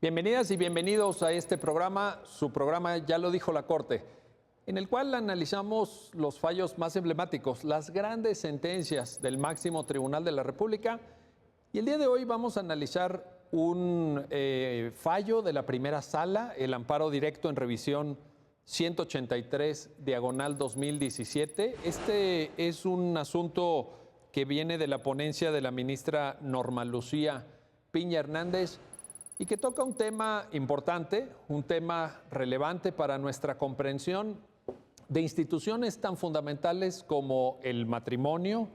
Bienvenidas y bienvenidos a este programa, su programa Ya lo dijo la Corte, en el cual analizamos los fallos más emblemáticos, las grandes sentencias del máximo tribunal de la República. Y el día de hoy vamos a analizar un fallo de la primera sala, el amparo directo en revisión 183/2017. Este es un asunto que viene de la ponencia de la ministra Norma Lucía Piña Hernández y que toca un tema importante, un tema relevante para nuestra comprensión de instituciones tan fundamentales como el matrimonio,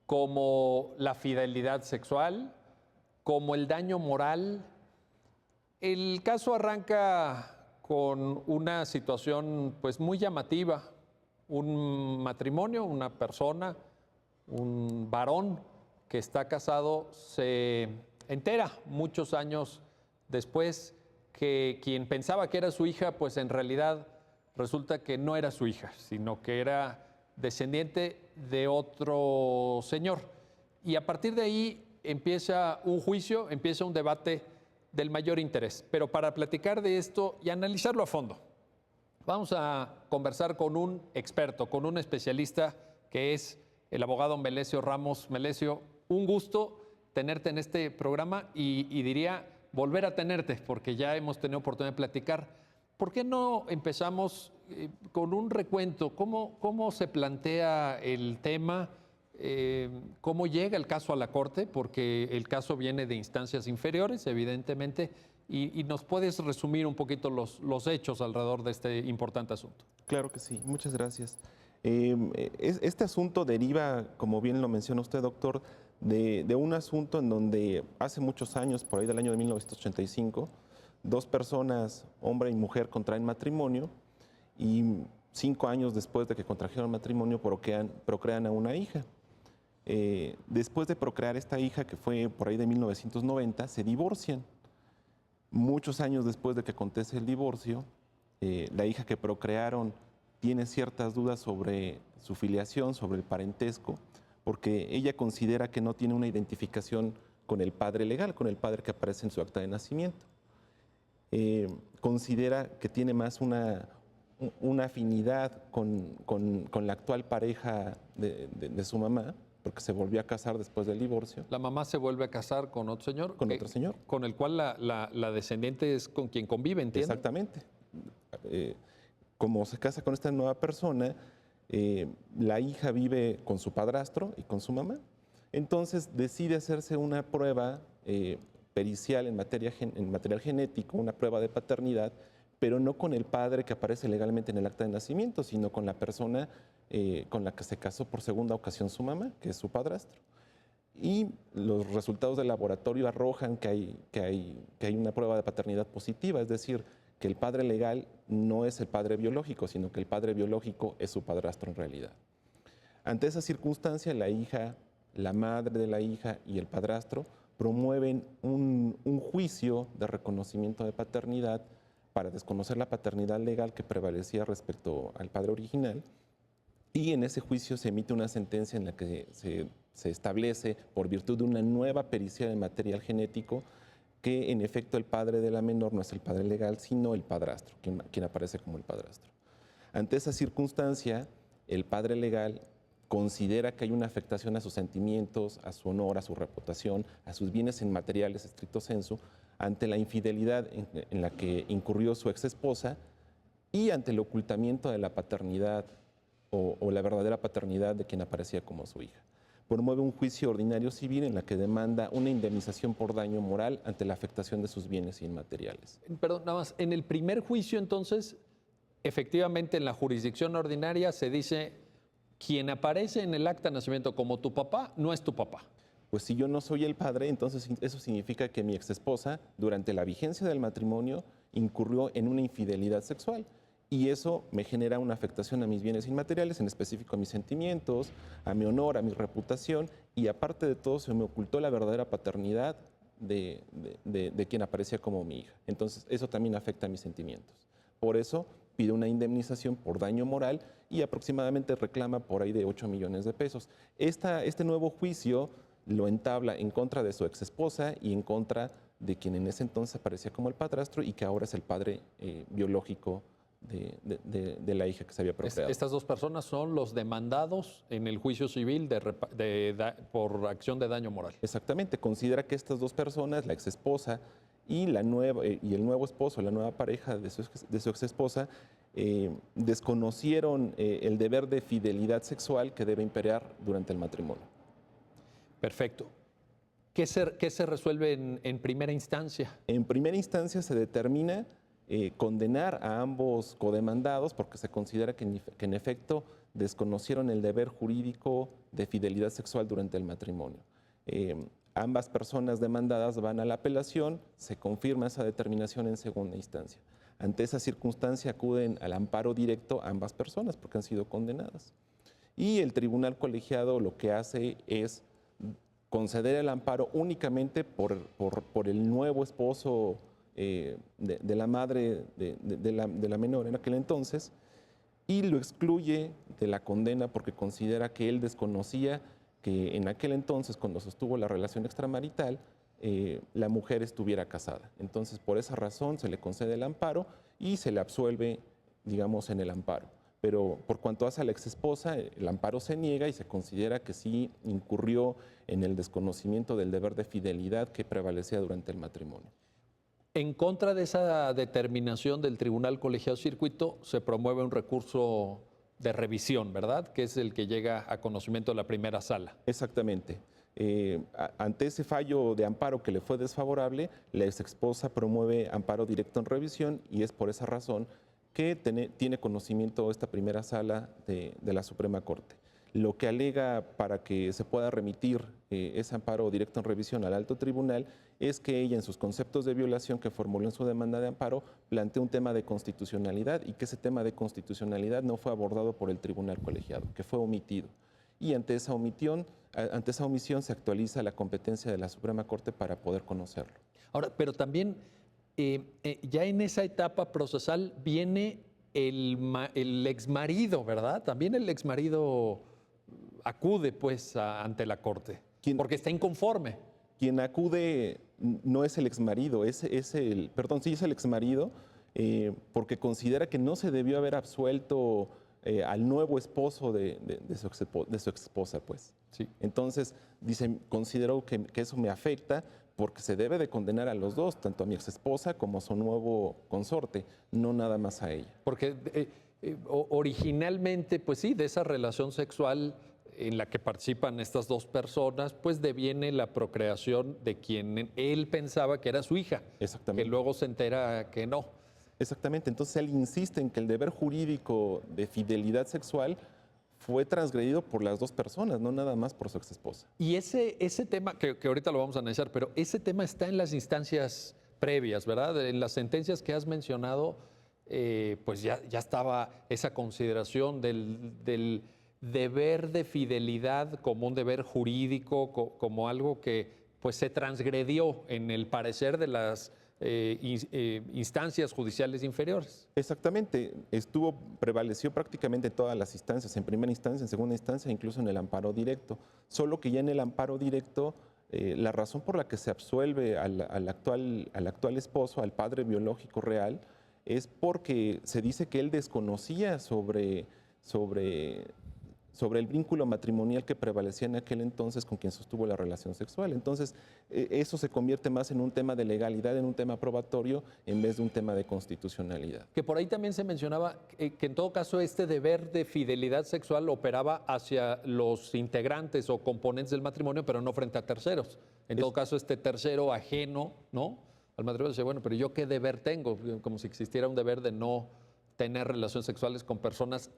como la fidelidad sexual, como el daño moral. El caso arranca con una situación pues muy llamativa, un matrimonio, una persona, un varón que está casado se entera muchos años después que quien pensaba que era su hija, pues en realidad resulta que no era su hija, sino que era descendiente de otro señor. Y a partir de ahí empieza un juicio, empieza un debate del mayor interés. Pero para platicar de esto y analizarlo a fondo, vamos a conversar con un experto, con un especialista que es el abogado Melesio Ramos. Melesio, un gusto tenerte en este programa y diría volver a tenerte, porque ya hemos tenido oportunidad de platicar. ¿Por qué no empezamos con un recuento? ¿Cómo se plantea el tema? ¿Cómo llega el caso a la Corte? Porque el caso viene de instancias inferiores, evidentemente, y nos puedes resumir un poquito los hechos alrededor de este importante asunto. Claro que sí, muchas gracias. Este asunto deriva, como bien lo menciona usted, doctor, de un asunto en donde hace muchos años, por ahí del año de 1985, dos personas, hombre y mujer, contraen matrimonio y 5 años después de que contrajeron matrimonio procrean a una hija. Después de procrear esta hija, que fue por ahí de 1990, se divorcian. Muchos años después de que acontece el divorcio, la hija que procrearon tiene ciertas dudas sobre su filiación, sobre el parentesco, porque ella considera que no tiene una identificación con el padre legal, con el padre que aparece en su acta de nacimiento. Considera que tiene más una afinidad con la actual pareja de su mamá, porque se volvió a casar después del divorcio. La mamá se vuelve a casar con otro señor. Con otro señor. Con el cual la descendiente es con quien convive, ¿entiendes? Exactamente. Como se casa con esta nueva persona, la hija vive con su padrastro y con su mamá. Entonces decide hacerse una prueba pericial en material genético, una prueba de paternidad, pero no con el padre que aparece legalmente en el acta de nacimiento, sino con la persona con la que se casó por segunda ocasión su mamá, que es su padrastro. Y los resultados del laboratorio arrojan que hay una prueba de paternidad positiva, es decir, que el padre legal no es el padre biológico, sino que el padre biológico es su padrastro en realidad. Ante esa circunstancia, la hija, la madre de la hija y el padrastro promueven un juicio de reconocimiento de paternidad para desconocer la paternidad legal que prevalecía respecto al padre original, y en ese juicio se emite una sentencia en la que se establece, por virtud de una nueva pericia de material genético, que en efecto el padre de la menor no es el padre legal, sino el padrastro, quien aparece como el padrastro. Ante esa circunstancia, el padre legal considera que hay una afectación a sus sentimientos, a su honor, a su reputación, a sus bienes inmateriales estricto sensu, ante la infidelidad en la que incurrió su exesposa y ante el ocultamiento de la paternidad o la verdadera paternidad de quien aparecía como su hija. Promueve un juicio ordinario civil en la que demanda una indemnización por daño moral ante la afectación de sus bienes inmateriales. Perdón, nada más, en el primer juicio entonces, efectivamente en la jurisdicción ordinaria se dice, quien aparece en el acta de nacimiento como tu papá, no es tu papá. Pues si yo no soy el padre, entonces eso significa que mi exesposa, durante la vigencia del matrimonio, incurrió en una infidelidad sexual. Y eso me genera una afectación a mis bienes inmateriales, en específico a mis sentimientos, a mi honor, a mi reputación, y aparte de todo se me ocultó la verdadera paternidad de quien aparecía como mi hija. Entonces eso también afecta a mis sentimientos. Por eso pide una indemnización por daño moral y aproximadamente reclama por ahí de 8 millones de pesos. Este nuevo juicio lo entabla en contra de su exesposa y en contra de quien en ese entonces aparecía como el padrastro y que ahora es el padre biológico de la hija que se había procreado. Estas dos personas son los demandados en el juicio civil por acción de daño moral. Exactamente, considera que estas dos personas, la exesposa y el nuevo esposo, la nueva pareja de su exesposa, desconocieron el deber de fidelidad sexual que debe imperar durante el matrimonio. Perfecto. ¿Qué se resuelve en primera instancia? En primera instancia se determina condenar a ambos codemandados porque se considera que en efecto desconocieron el deber jurídico de fidelidad sexual durante el matrimonio. Ambas personas demandadas van a la apelación, se confirma esa determinación en segunda instancia. Ante esa circunstancia acuden al amparo directo ambas personas porque han sido condenadas. Y el tribunal colegiado lo que hace es conceder el amparo únicamente por el nuevo esposo de la madre de la menor en aquel entonces, y lo excluye de la condena porque considera que él desconocía que en aquel entonces, cuando sostuvo la relación extramarital, la mujer estuviera casada. Entonces, por esa razón se le concede el amparo y se le absuelve, digamos, en el amparo. Pero por cuanto hace a la exesposa, el amparo se niega y se considera que sí incurrió en el desconocimiento del deber de fidelidad que prevalecía durante el matrimonio. En contra de esa determinación del Tribunal Colegiado Circuito, se promueve un recurso de revisión, ¿verdad? Que es el que llega a conocimiento de la primera sala. Exactamente. Ante ese fallo de amparo que le fue desfavorable, la exesposa promueve amparo directo en revisión y es por esa razón que tiene conocimiento esta primera sala de la Suprema Corte. Lo que alega para que se pueda remitir ese amparo directo en revisión al alto tribunal es que ella en sus conceptos de violación que formuló en su demanda de amparo plantea un tema de constitucionalidad y que ese tema de constitucionalidad no fue abordado por el tribunal colegiado, que fue omitido. Y ante esa omisión se actualiza la competencia de la Suprema Corte para poder conocerlo. Ahora, pero también ya en esa etapa procesal viene el exmarido, ¿verdad? También el exmarido acude pues ante la Corte, porque está inconforme. Quien acude no es el exmarido, es el exmarido, porque considera que no se debió haber absuelto al nuevo esposo de su exesposa, pues. Sí. Entonces, considero que eso me afecta porque se debe de condenar a los dos, tanto a mi exesposa como a su nuevo consorte, no nada más a ella. Porque originalmente, pues sí, de esa relación sexual en la que participan estas dos personas, pues deviene la procreación de quien él pensaba que era su hija. Exactamente. Que luego se entera que no. Exactamente. Entonces él insiste en que el deber jurídico de fidelidad sexual fue transgredido por las dos personas, no nada más por su exesposa. Y ese tema, que ahorita lo vamos a analizar, pero ese tema está en las instancias previas, ¿verdad? En las sentencias que has mencionado, pues ya estaba esa consideración del deber de fidelidad como un deber jurídico, como algo que pues se transgredió en el parecer de las instancias judiciales inferiores. Exactamente, prevaleció prácticamente en todas las instancias, en primera instancia, en segunda instancia, incluso en el amparo directo. Solo que ya en el amparo directo, la razón por la que se absuelve al actual esposo, al padre biológico real, es porque se dice que él desconocía sobre el vínculo matrimonial que prevalecía en aquel entonces con quien sostuvo la relación sexual. Entonces, eso se convierte más en un tema de legalidad, en un tema probatorio, en vez de un tema de constitucionalidad. Que por ahí también se mencionaba que en todo caso este deber de fidelidad sexual operaba hacia los integrantes o componentes del matrimonio, pero no frente a terceros. En todo caso, este tercero ajeno, ¿no?, al matrimonio dice, bueno, pero ¿yo qué deber tengo? Como si existiera un deber de no tener relaciones sexuales con personas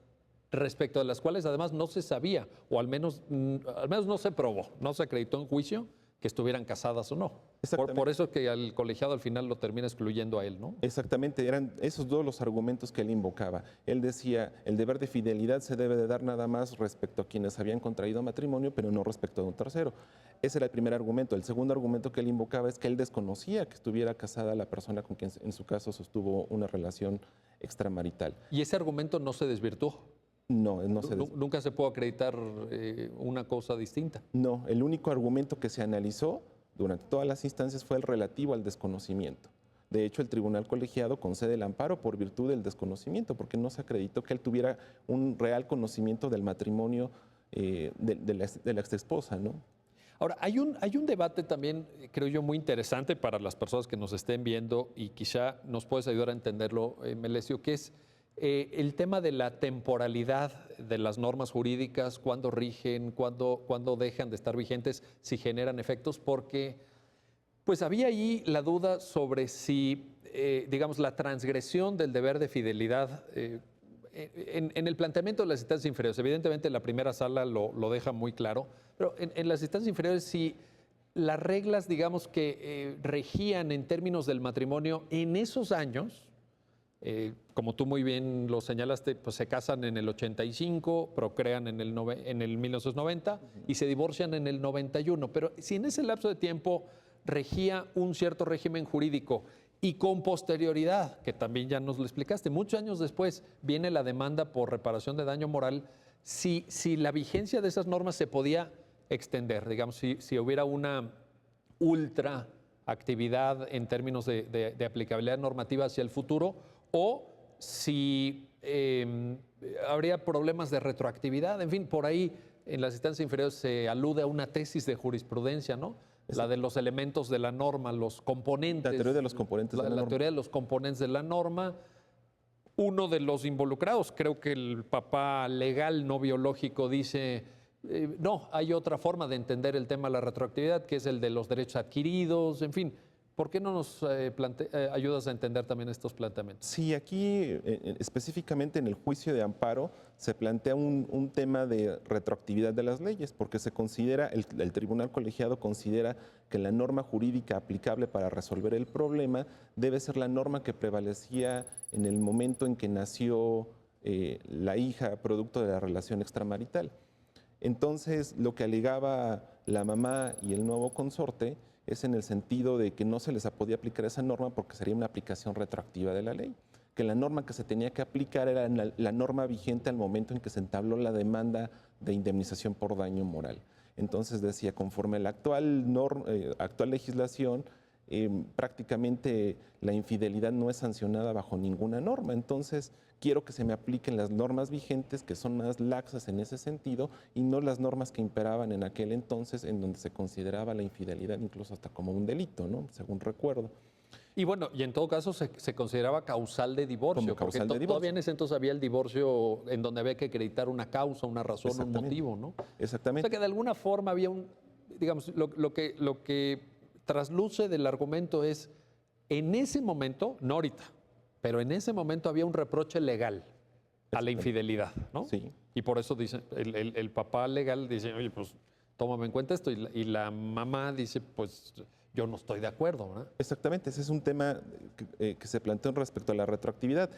respecto de las cuales además no se sabía, o al menos no se probó, no se acreditó en juicio que estuvieran casadas o no. Por eso que al colegiado al final lo termina excluyendo a él, ¿no? Exactamente, eran esos dos los argumentos que él invocaba. Él decía, el deber de fidelidad se debe de dar nada más respecto a quienes habían contraído matrimonio, pero no respecto a un tercero. Ese era el primer argumento. El segundo argumento que él invocaba es que él desconocía que estuviera casada la persona con quien en su caso sostuvo una relación extramarital. ¿Y ese argumento no se desvirtuó? No, Nunca se pudo acreditar una cosa distinta. No, el único argumento que se analizó durante todas las instancias fue el relativo al desconocimiento. De hecho, el tribunal colegiado concede el amparo por virtud del desconocimiento, porque no se acreditó que él tuviera un real conocimiento del matrimonio de la exesposa, ¿no? Ahora, hay un debate también, creo yo, muy interesante para las personas que nos estén viendo y quizá nos puedes ayudar a entenderlo, Melesio, que es el tema de la temporalidad de las normas jurídicas, cuándo rigen, cuándo dejan de estar vigentes, si generan efectos, porque pues había ahí la duda sobre si, digamos, la transgresión del deber de fidelidad en el planteamiento de las instancias inferiores. Evidentemente la primera sala lo deja muy claro, pero en las instancias inferiores si las reglas, digamos, que regían en términos del matrimonio en esos años, como tú muy bien lo señalaste, pues se casan en el 85, procrean en el 1990 y se divorcian en el 91. Pero si en ese lapso de tiempo regía un cierto régimen jurídico y con posterioridad, que también ya nos lo explicaste, muchos años después viene la demanda por reparación de daño moral, si la vigencia de esas normas se podía extender, digamos, si hubiera una ultra actividad en términos de aplicabilidad normativa hacia el futuro, o si habría problemas de retroactividad. En fin, por ahí en las instancias inferiores se alude a una tesis de jurisprudencia, ¿no? La de los elementos de la norma, los componentes. La teoría de los componentes de la norma. La teoría de los componentes de la norma. Uno de los involucrados, creo que el papá legal no biológico, dice, no, hay otra forma de entender el tema de la retroactividad, que es el de los derechos adquiridos, en fin. ¿Por qué no nos ayudas a entender también estos planteamientos? Sí, aquí específicamente en el juicio de amparo se plantea un tema de retroactividad de las leyes, porque se considera, el tribunal colegiado considera que la norma jurídica aplicable para resolver el problema debe ser la norma que prevalecía en el momento en que nació la hija producto de la relación extramarital. Entonces, lo que alegaba la mamá y el nuevo consorte es en el sentido de que no se les podía aplicar esa norma porque sería una aplicación retroactiva de la ley, que la norma que se tenía que aplicar era la norma vigente al momento en que se entabló la demanda de indemnización por daño moral. Entonces decía, conforme a la actual legislación, prácticamente la infidelidad no es sancionada bajo ninguna norma. Entonces, quiero que se me apliquen las normas vigentes, que son más laxas en ese sentido, y no las normas que imperaban en aquel entonces, en donde se consideraba la infidelidad incluso hasta como un delito, ¿no? Según recuerdo. Y bueno, y en todo caso se consideraba causal de divorcio, Como causal porque de divorcio. Todavía en ese entonces había el divorcio en donde había que acreditar una causa, una razón, un motivo, ¿no? Exactamente. O sea que de alguna forma había digamos, lo que trasluce del argumento es, en ese momento, no ahorita, pero en ese momento había un reproche legal a la infidelidad, ¿no? Sí. Y por eso dice, el papá legal dice, oye, pues tómame en cuenta esto, y la mamá dice, pues yo no estoy de acuerdo, ¿verdad? Exactamente, ese es un tema que se planteó respecto a la retroactividad.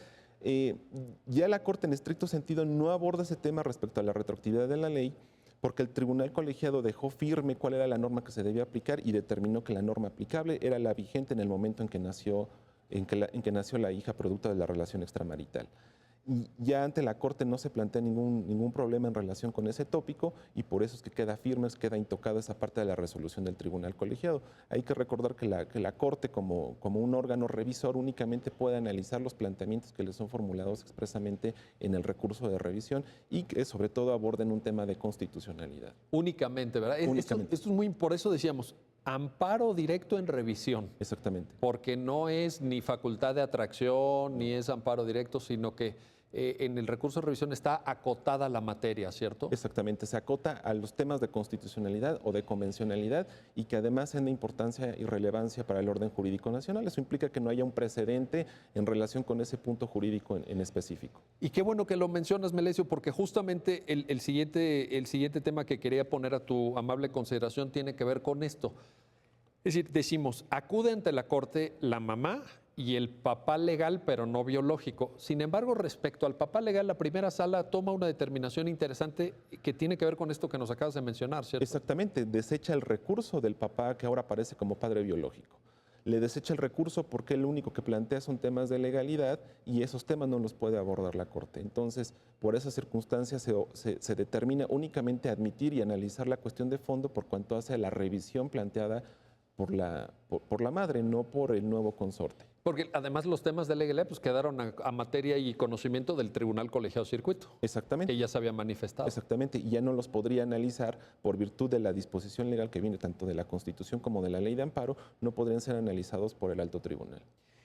Ya la Corte en estricto sentido no aborda ese tema respecto a la retroactividad de la ley, porque el tribunal colegiado dejó firme cuál era la norma que se debía aplicar y determinó que la norma aplicable era la vigente en el momento en que nació la hija producto de la relación extramarital. Y ya ante la Corte no se plantea ningún problema en relación con ese tópico y por eso es que queda firme, queda intocada esa parte de la resolución del tribunal colegiado. Hay que recordar que la Corte como un órgano revisor únicamente puede analizar los planteamientos que le son formulados expresamente en el recurso de revisión y que sobre todo aborden un tema de constitucionalidad. Únicamente, ¿verdad? Únicamente. Esto es muy, por eso decíamos, amparo directo en revisión. Exactamente. Porque no es ni facultad de atracción, ni es amparo directo, sino que en el recurso de revisión está acotada la materia, ¿cierto? Exactamente, se acota a los temas de constitucionalidad o de convencionalidad y que además sean de importancia y relevancia para el orden jurídico nacional. Eso implica que no haya un precedente en relación con ese punto jurídico en específico. Y qué bueno que lo mencionas, Melesio, porque justamente el siguiente tema que quería poner a tu amable consideración tiene que ver con esto. Es decir, decimos, acude ante la Corte la mamá y el papá legal, pero no biológico. Sin embargo, respecto al papá legal, la primera sala toma una determinación interesante que tiene que ver con esto que nos acabas de mencionar, ¿cierto? Exactamente, desecha el recurso del papá que ahora aparece como padre biológico. Le desecha el recurso porque lo único que plantea son temas de legalidad y esos temas no los puede abordar la Corte. Entonces, por esas circunstancias se determina únicamente admitir y analizar la cuestión de fondo por cuanto hace a la revisión planteada por la madre, no por el nuevo consorte. Porque además los temas de legalidad pues, quedaron a materia y conocimiento del Tribunal Colegiado Circuito, Exactamente. que ya se había manifestado. Exactamente, y ya no los podría analizar por virtud de la disposición legal que viene tanto de la Constitución como de la Ley de Amparo, no podrían ser analizados por el alto tribunal.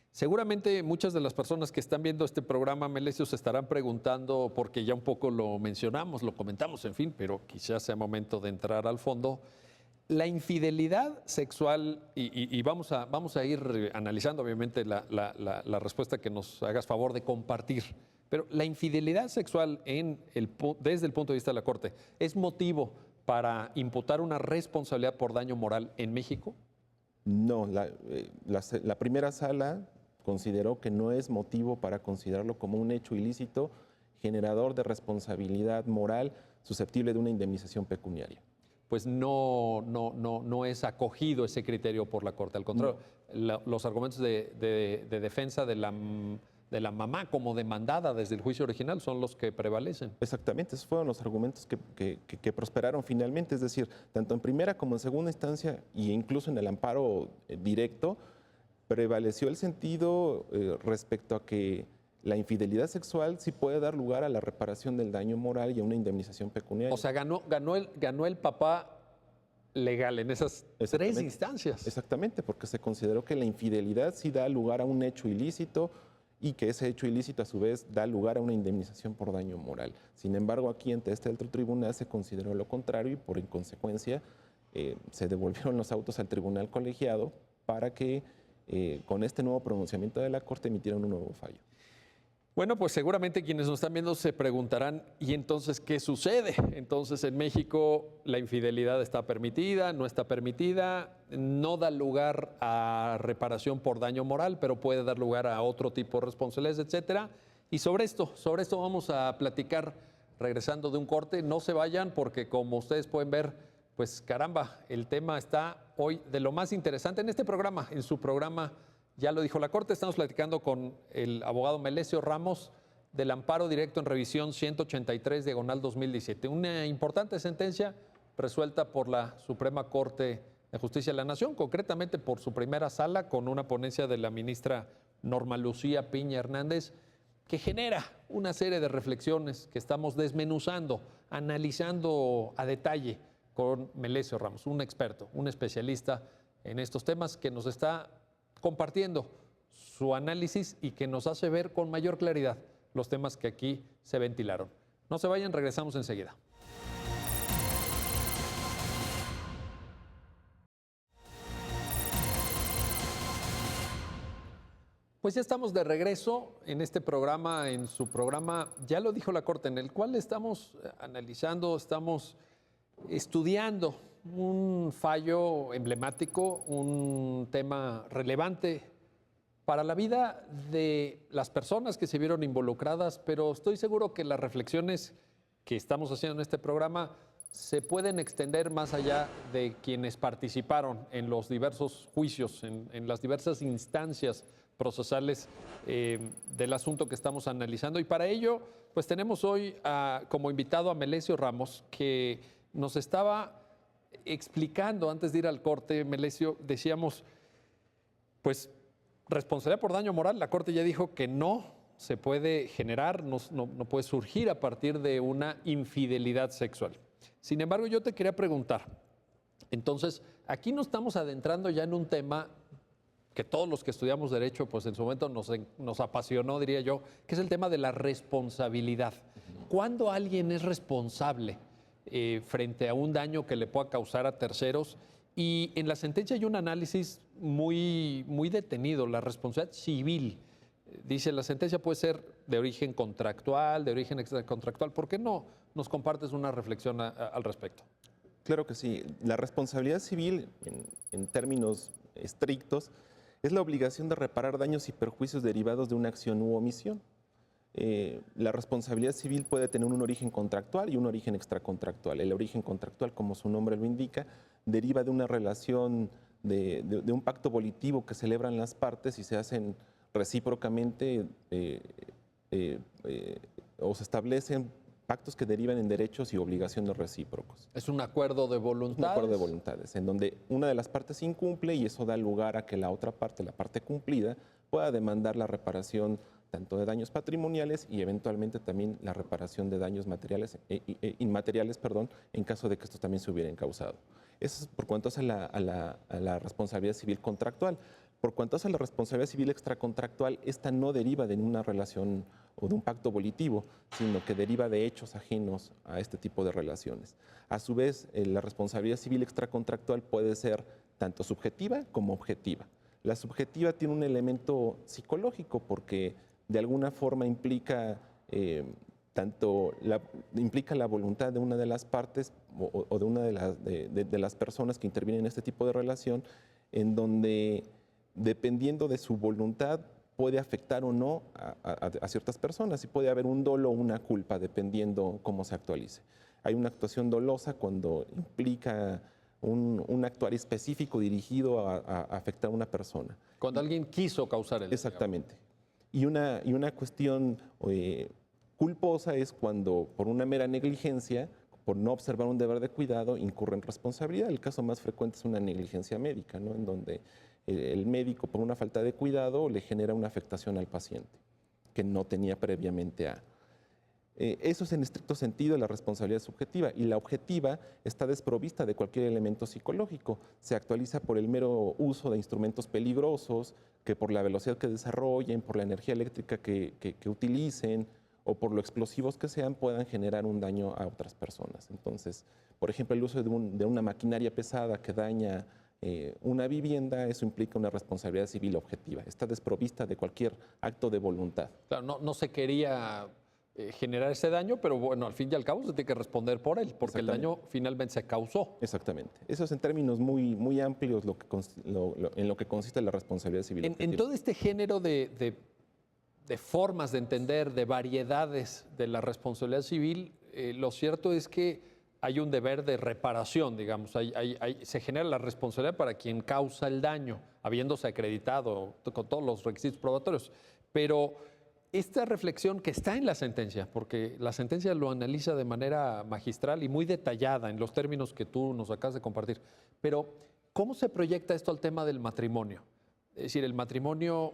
Seguramente muchas de las personas que están viendo este programa, Melesio, se estarán preguntando, porque ya un poco lo mencionamos, lo comentamos, en fin, pero quizás sea momento de entrar al fondo. La infidelidad sexual, y vamos a ir analizando obviamente la respuesta que nos hagas favor de compartir, pero la infidelidad sexual desde el punto de vista de la Corte, ¿es motivo para imputar una responsabilidad por daño moral en México? No, la primera sala consideró que no es motivo para considerarlo como un hecho ilícito generador de responsabilidad moral susceptible de una indemnización pecuniaria. Pues no es acogido ese criterio por la Corte. Al contrario, los argumentos de defensa de la mamá como demandada desde el juicio original son los que prevalecen. Exactamente, esos fueron los argumentos que prosperaron finalmente, es decir, tanto en primera como en segunda instancia e incluso en el amparo directo, prevaleció el sentido respecto a que la infidelidad sexual sí puede dar lugar a la reparación del daño moral y a una indemnización pecuniaria. O sea, ganó el papá legal en esas tres instancias. Exactamente, porque se consideró que la infidelidad sí da lugar a un hecho ilícito y que ese hecho ilícito a su vez da lugar a una indemnización por daño moral. Sin embargo, aquí ante este otro tribunal se consideró lo contrario y por consecuencia se devolvieron los autos al tribunal colegiado para que con este nuevo pronunciamiento de la Corte emitieran un nuevo fallo. Bueno, pues seguramente quienes nos están viendo se preguntarán, ¿y entonces qué sucede? Entonces en México la infidelidad está permitida, no está permitida, no da lugar a reparación por daño moral, pero puede dar lugar a otro tipo de responsabilidades, etcétera. Y sobre esto vamos a platicar regresando de un corte. No se vayan porque como ustedes pueden ver, pues caramba, el tema está hoy de lo más interesante en este programa, en su programa. Ya lo dijo la Corte, estamos platicando con el abogado Melesio Ramos del amparo directo en revisión 183/2017. Una importante sentencia resuelta por la Suprema Corte de Justicia de la Nación, concretamente por su primera sala con una ponencia de la ministra Norma Lucía Piña Hernández, que genera una serie de reflexiones que estamos desmenuzando, analizando a detalle con Melesio Ramos, un experto, un especialista en estos temas que nos está compartiendo su análisis y que nos hace ver con mayor claridad los temas que aquí se ventilaron. No se vayan, regresamos enseguida. Pues ya estamos de regreso en este programa, en su programa, ya lo dijo la Corte, en el cual estamos analizando, estamos estudiando un fallo emblemático, un tema relevante para la vida de las personas que se vieron involucradas, pero estoy seguro que las reflexiones que estamos haciendo en este programa se pueden extender más allá de quienes participaron en los diversos juicios, en las diversas instancias procesales del asunto que estamos analizando. Y para ello, pues tenemos hoy como invitado a Melesio Ramos, que nos estaba explicando antes de ir al corte. Melesio, decíamos, pues responsabilidad por daño moral, la Corte ya dijo que no se puede generar, no puede surgir a partir de una infidelidad sexual. Sin embargo, yo te quería preguntar, entonces, aquí nos estamos adentrando ya en un tema que todos los que estudiamos Derecho, pues en su momento nos apasionó, diría yo, que es el tema de la responsabilidad. ¿Cuándo alguien es responsable frente a un daño que le pueda causar a terceros? Y en la sentencia hay un análisis muy detenido, la responsabilidad civil. Dice, la sentencia puede ser de origen contractual, de origen extracontractual. ¿Por qué no nos compartes una reflexión al respecto? Claro que sí. La responsabilidad civil, en términos estrictos, es la obligación de reparar daños y perjuicios derivados de una acción u omisión. La responsabilidad civil puede tener un origen contractual y un origen extracontractual. El origen contractual, como su nombre lo indica, deriva de una relación, de un pacto volitivo que celebran las partes y se hacen recíprocamente o se establecen pactos que derivan en derechos y obligaciones recíprocos. Es un acuerdo de voluntades. Un acuerdo de voluntades, en donde una de las partes incumple y eso da lugar a que la otra parte, la parte cumplida, pueda demandar la reparación tanto de daños patrimoniales y eventualmente también la reparación de daños materiales, inmateriales, perdón, en caso de que estos también se hubieran causado. Eso es por cuanto hace a la responsabilidad civil contractual. Por cuanto hace a la responsabilidad civil extracontractual, esta no deriva de una relación o de un pacto volitivo, sino que deriva de hechos ajenos a este tipo de relaciones. A su vez, la responsabilidad civil extracontractual puede ser tanto subjetiva como objetiva. La subjetiva tiene un elemento psicológico porque de alguna forma implica implica la voluntad de una de las partes o de una de las personas que intervienen en este tipo de relación, en donde dependiendo de su voluntad puede afectar o no a ciertas personas y puede haber un dolo o una culpa dependiendo cómo se actualice. Hay una actuación dolosa cuando implica un actuar específico dirigido a afectar a una persona. Cuando alguien quiso causar el daño. Exactamente. Y una cuestión culposa es cuando por una mera negligencia, por no observar un deber de cuidado, incurre en responsabilidad. El caso más frecuente es una negligencia médica, ¿no? En donde el médico por una falta de cuidado le genera una afectación al paciente que no tenía previamente a. Eso es en estricto sentido la responsabilidad subjetiva y la objetiva está desprovista de cualquier elemento psicológico. Se actualiza por el mero uso de instrumentos peligrosos, que por la velocidad que desarrollen, por la energía eléctrica que utilicen o por lo explosivos que sean, puedan generar un daño a otras personas. Entonces, por ejemplo, el uso de una maquinaria pesada que daña una vivienda, eso implica una responsabilidad civil objetiva. Está desprovista de cualquier acto de voluntad. Claro, no se quería generar ese daño, pero bueno, al fin y al cabo se tiene que responder por él, porque el daño finalmente se causó. Exactamente. Eso es en términos muy amplios en lo que consiste la responsabilidad civil objetiva. En todo este género de formas de entender, de variedades de la responsabilidad civil, lo cierto es que hay un deber de reparación, digamos. Se genera la responsabilidad para quien causa el daño, habiéndose acreditado con todos los requisitos probatorios. Pero esta reflexión que está en la sentencia, porque la sentencia lo analiza de manera magistral y muy detallada en los términos que tú nos acabas de compartir, pero ¿cómo se proyecta esto al tema del matrimonio? Es decir, el matrimonio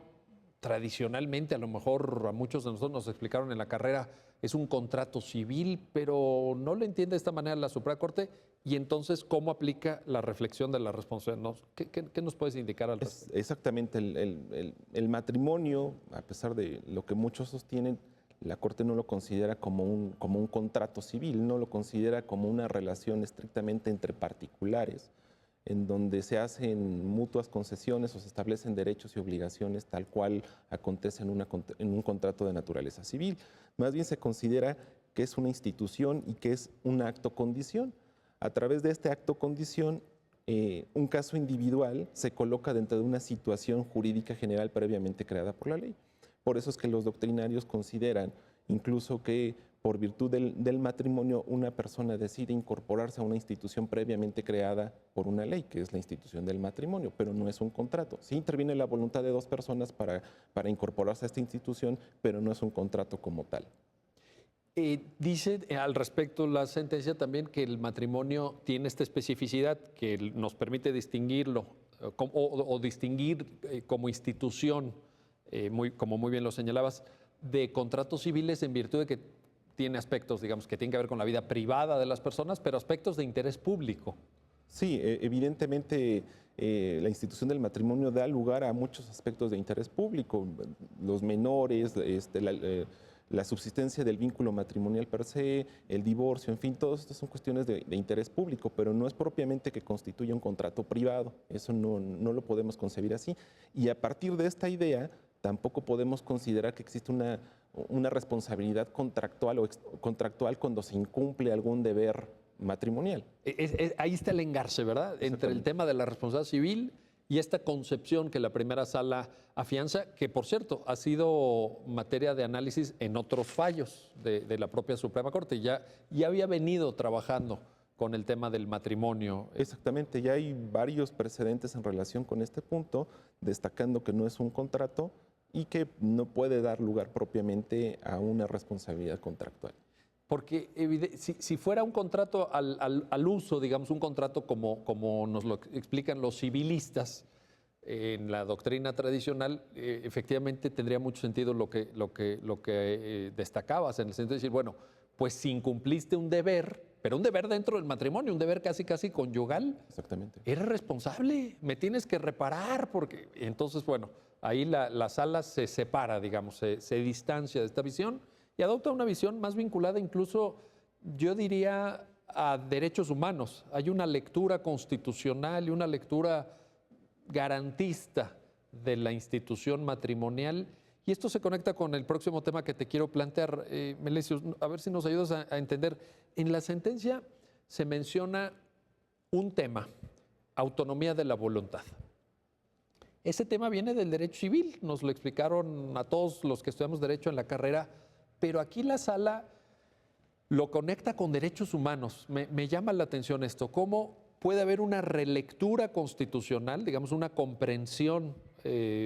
tradicionalmente, a lo mejor a muchos de nosotros nos explicaron en la carrera, es un contrato civil, pero no lo entiende de esta manera la Suprema Corte. Y entonces, ¿cómo aplica la reflexión de la responsabilidad? ¿Qué nos puedes indicar al respecto? Exactamente. El matrimonio, a pesar de lo que muchos sostienen, la Corte no lo considera como un contrato civil, no lo considera como una relación estrictamente entre particulares, en donde se hacen mutuas concesiones o se establecen derechos y obligaciones tal cual acontece en un contrato de naturaleza civil. Más bien se considera que es una institución y que es un acto-condición. A través de este acto-condición, un caso individual se coloca dentro de una situación jurídica general previamente creada por la ley. Por eso es que los doctrinarios consideran incluso que por virtud del matrimonio una persona decide incorporarse a una institución previamente creada por una ley, que es la institución del matrimonio, pero no es un contrato. Sí interviene la voluntad de dos personas para incorporarse a esta institución, pero no es un contrato como tal. Dice al respecto la sentencia también que el matrimonio tiene esta especificidad que nos permite distinguirlo o distinguir como institución, como muy bien lo señalabas, de contratos civiles en virtud de que tiene aspectos, digamos, que tienen que ver con la vida privada de las personas, pero aspectos de interés público. Sí, evidentemente la institución del matrimonio da lugar a muchos aspectos de interés público, los menores, la subsistencia del vínculo matrimonial per se, el divorcio, en fin, todas estas son cuestiones de interés público, pero no es propiamente que constituya un contrato privado, eso no lo podemos concebir así. Y a partir de esta idea, tampoco podemos considerar que existe una responsabilidad contractual cuando se incumple algún deber matrimonial. Ahí está el engarce, ¿verdad? Entre el tema de la responsabilidad civil y esta concepción que la primera sala afianza, que por cierto ha sido materia de análisis en otros fallos de la propia Suprema Corte. Ya había venido trabajando con el tema del matrimonio. Exactamente, ya hay varios precedentes en relación con este punto, destacando que no es un contrato y que no puede dar lugar propiamente a una responsabilidad contractual. Porque si fuera un contrato al uso, digamos, un contrato como nos lo explican los civilistas en la doctrina tradicional, efectivamente tendría mucho sentido lo que destacabas, en el sentido de decir, bueno, pues si incumpliste un deber, pero un deber dentro del matrimonio, un deber casi conyugal, Exactamente. eres responsable, me tienes que reparar, porque entonces, bueno, ahí la sala se separa, digamos, se distancia de esta visión y adopta una visión más vinculada incluso, yo diría, a derechos humanos. Hay una lectura constitucional y una lectura garantista de la institución matrimonial. Y esto se conecta con el próximo tema que te quiero plantear, Melesios, a ver si nos ayudas a entender. En la sentencia se menciona un tema, autonomía de la voluntad. Ese tema viene del derecho civil, nos lo explicaron a todos los que estudiamos derecho en la carrera, pero aquí la sala lo conecta con derechos humanos. Me llama la atención esto, cómo puede haber una relectura constitucional, digamos una comprensión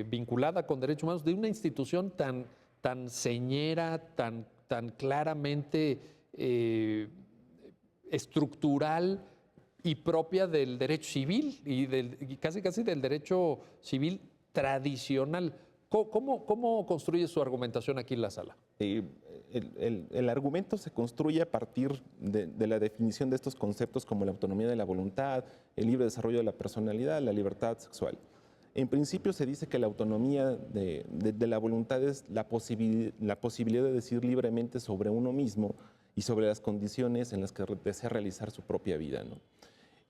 vinculada con derechos humanos de una institución tan señera, tan claramente estructural y propia del derecho civil y casi del derecho civil tradicional. ¿Cómo construye su argumentación aquí en la sala? El argumento se construye a partir de la definición de estos conceptos como la autonomía de la voluntad, el libre desarrollo de la personalidad, la libertad sexual. En principio se dice que la autonomía de la voluntad es la posibilidad de decidir libremente sobre uno mismo y sobre las condiciones en las que desea realizar su propia vida, ¿no?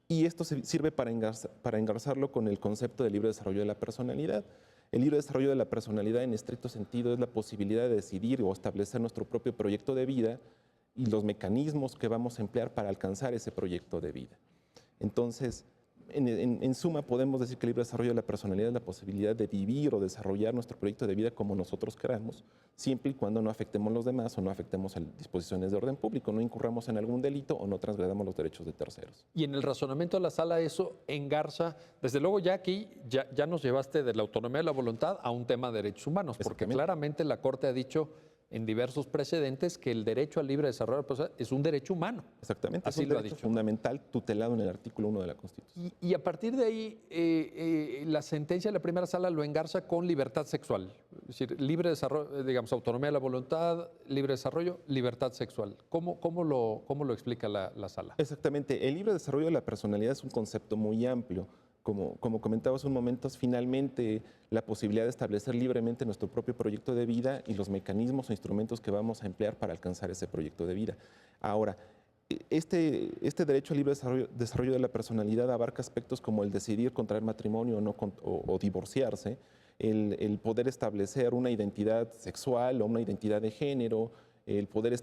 Y esto sirve para engarzarlo con el concepto de libre desarrollo de la personalidad. El libre desarrollo de la personalidad en estricto sentido es la posibilidad de decidir o establecer nuestro propio proyecto de vida y los mecanismos que vamos a emplear para alcanzar ese proyecto de vida. Entonces, en suma, podemos decir que el libre desarrollo de la personalidad es la posibilidad de vivir o desarrollar nuestro proyecto de vida como nosotros queramos, siempre y cuando no afectemos a los demás o no afectemos a disposiciones de orden público, no incurramos en algún delito o no transgredamos los derechos de terceros. Y en el razonamiento de la sala eso engarza, desde luego ya aquí ya nos llevaste de la autonomía de la voluntad a un tema de derechos humanos, porque claramente la Corte ha dicho en diversos precedentes que el derecho al libre desarrollo es un derecho humano. Exactamente, así es un derecho fundamental tutelado en el artículo 1 de la Constitución. Y a partir de ahí, la sentencia de la primera sala lo engarza con libertad sexual. Es decir, libre desarrollo, digamos, autonomía de la voluntad, libre desarrollo, libertad sexual. ¿Cómo lo explica la sala? Exactamente, el libre desarrollo de la personalidad es un concepto muy amplio. Como comentaba hace un momento, finalmente la posibilidad de establecer libremente nuestro propio proyecto de vida y los mecanismos o instrumentos que vamos a emplear para alcanzar ese proyecto de vida. Ahora, este derecho al libre desarrollo de la personalidad abarca aspectos como el decidir contraer matrimonio o divorciarse, el poder establecer una identidad sexual o una identidad de género, el poder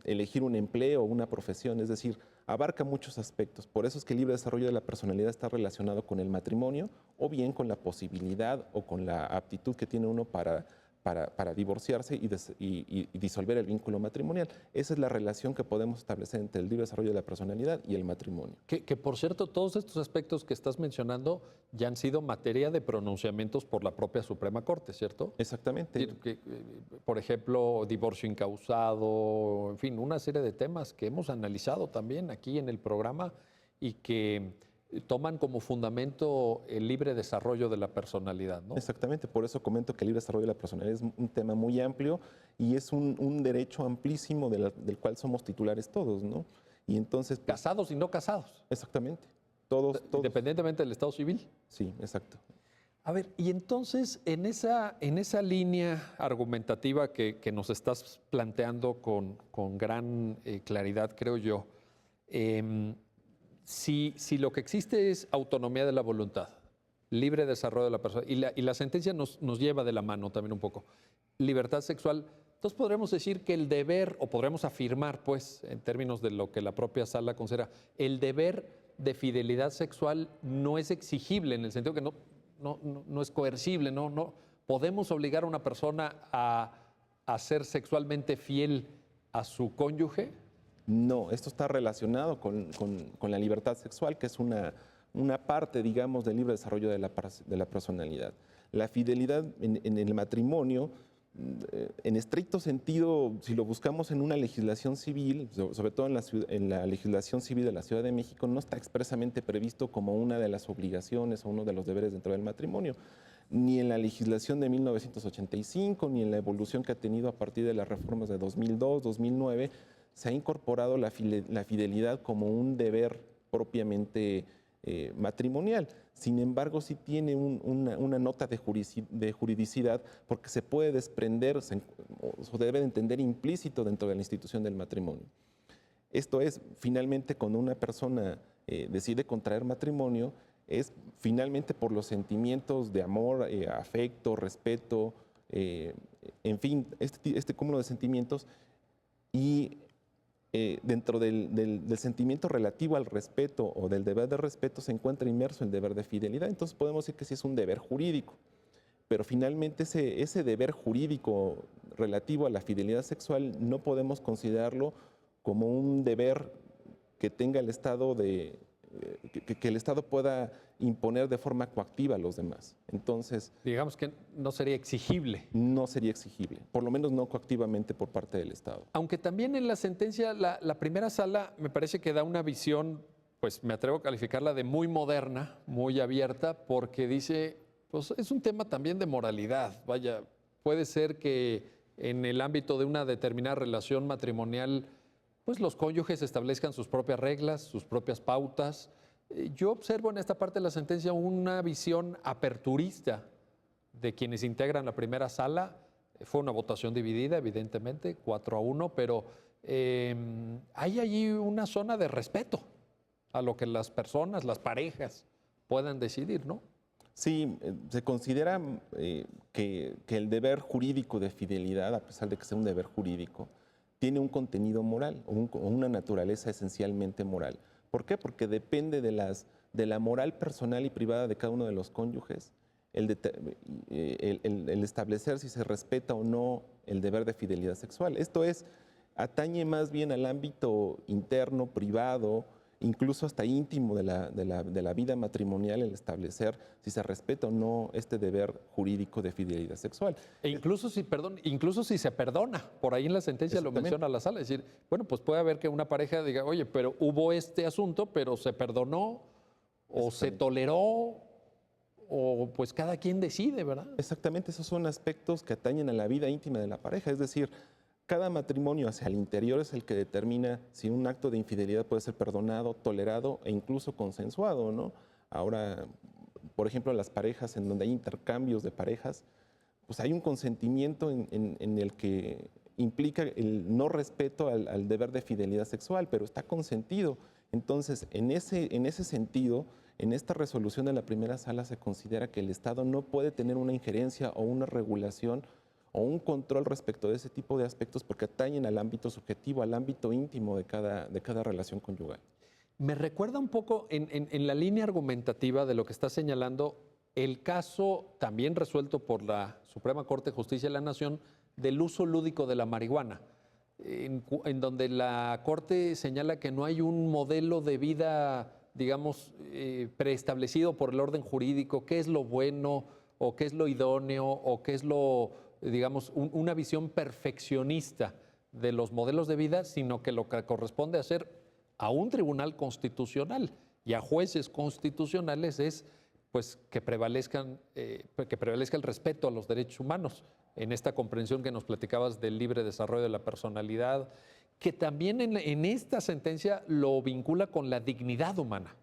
elegir un empleo o una profesión, es decir, abarca muchos aspectos. Por eso es que el libre desarrollo de la personalidad está relacionado con el matrimonio o bien con la posibilidad o con la aptitud que tiene uno para divorciarse y disolver el vínculo matrimonial. Esa es la relación que podemos establecer entre el libre desarrollo de la personalidad y el matrimonio. Que por cierto, todos estos aspectos que estás mencionando ya han sido materia de pronunciamientos por la propia Suprema Corte, ¿cierto? Exactamente. Por ejemplo, divorcio incausado, en fin, una serie de temas que hemos analizado también aquí en el programa y que toman como fundamento el libre desarrollo de la personalidad, ¿no? Exactamente, por eso comento que el libre desarrollo de la personalidad es un tema muy amplio y es un derecho amplísimo del cual somos titulares todos, ¿no? Y entonces... Casados y no casados. Exactamente, todos. Independientemente del estado civil. Sí, exacto. A ver, y entonces en esa línea argumentativa que nos estás planteando con gran claridad, creo yo, si lo que existe es autonomía de la voluntad, libre desarrollo de la persona, y la sentencia nos lleva de la mano también un poco, libertad sexual, entonces podremos decir que el deber, o podremos afirmar, pues, en términos de lo que la propia sala considera, el deber de fidelidad sexual no es exigible, en el sentido que no es coercible, no podemos obligar a una persona a ser sexualmente fiel a su cónyuge. No, esto está relacionado con la libertad sexual, que es una parte, digamos, del libre desarrollo de la personalidad. La fidelidad en el matrimonio en estricto sentido, si lo buscamos en una legislación civil, sobre todo en la legislación civil de la Ciudad de México, no está expresamente previsto como una de las obligaciones o uno de los deberes dentro del matrimonio, ni en la legislación de 1985, ni en la evolución que ha tenido a partir de las reformas de 2002, 2009, se ha incorporado la fidelidad como un deber propiamente matrimonial. Sin embargo, sí tiene una nota de juridicidad porque se puede desprender o se debe de entender implícito dentro de la institución del matrimonio. Esto es, finalmente, cuando una persona decide contraer matrimonio, es finalmente por los sentimientos de amor, afecto, respeto, en fin, este cúmulo de sentimientos y dentro del sentimiento relativo al respeto o del deber de respeto se encuentra inmerso el deber de fidelidad. Entonces podemos decir que sí es un deber jurídico, pero finalmente ese deber jurídico relativo a la fidelidad sexual no podemos considerarlo como un deber que tenga el Estado que el Estado pueda imponer de forma coactiva a los demás. Entonces, digamos que no sería exigible. No sería exigible, por lo menos no coactivamente por parte del Estado. Aunque también en la sentencia, la primera sala me parece que da una visión, pues me atrevo a calificarla de muy moderna, muy abierta, porque dice, pues es un tema también de moralidad. Vaya, puede ser que en el ámbito de una determinada relación matrimonial, pues los cónyuges establezcan sus propias reglas, sus propias pautas. Yo observo en esta parte de la sentencia una visión aperturista de quienes integran la primera sala. Fue una votación dividida, evidentemente, 4-1, pero hay allí una zona de respeto a lo que las personas, las parejas puedan decidir, ¿no? Sí, se considera que el deber jurídico de fidelidad, a pesar de que sea un deber jurídico, tiene un contenido moral o una naturaleza esencialmente moral. ¿Por qué? Porque depende de la moral personal y privada de cada uno de los cónyuges el establecer si se respeta o no el deber de fidelidad sexual. Esto atañe más bien al ámbito interno, privado, incluso hasta íntimo de la vida matrimonial, el establecer si se respeta o no este deber jurídico de fidelidad sexual. E incluso si se perdona, por ahí en la sentencia lo menciona la sala, es decir, bueno, pues puede haber que una pareja diga, oye, pero hubo este asunto, pero se perdonó o se toleró, o pues cada quien decide, ¿verdad? Exactamente, esos son aspectos que atañen a la vida íntima de la pareja, es decir, cada matrimonio hacia el interior es el que determina si un acto de infidelidad puede ser perdonado, tolerado e incluso consensuado, ¿no? Ahora, por ejemplo, las parejas en donde hay intercambios de parejas, pues hay un consentimiento en el que implica el no respeto al deber de fidelidad sexual, pero está consentido. Entonces, en ese sentido, en esta resolución de la primera sala se considera que el Estado no puede tener una injerencia o una regulación o un control respecto de ese tipo de aspectos porque atañen al ámbito subjetivo, al ámbito íntimo de cada relación conyugal. Me recuerda un poco en la línea argumentativa de lo que está señalando el caso también resuelto por la Suprema Corte de Justicia de la Nación del uso lúdico de la marihuana, en donde la Corte señala que no hay un modelo de vida, digamos, preestablecido por el orden jurídico, qué es lo bueno o qué es lo idóneo o qué es digamos, una visión perfeccionista de los modelos de vida, sino que lo que corresponde hacer a un tribunal constitucional y a jueces constitucionales es pues, que prevalezca el respeto a los derechos humanos, en esta comprensión que nos platicabas del libre desarrollo de la personalidad, que también en esta sentencia lo vincula con la dignidad humana.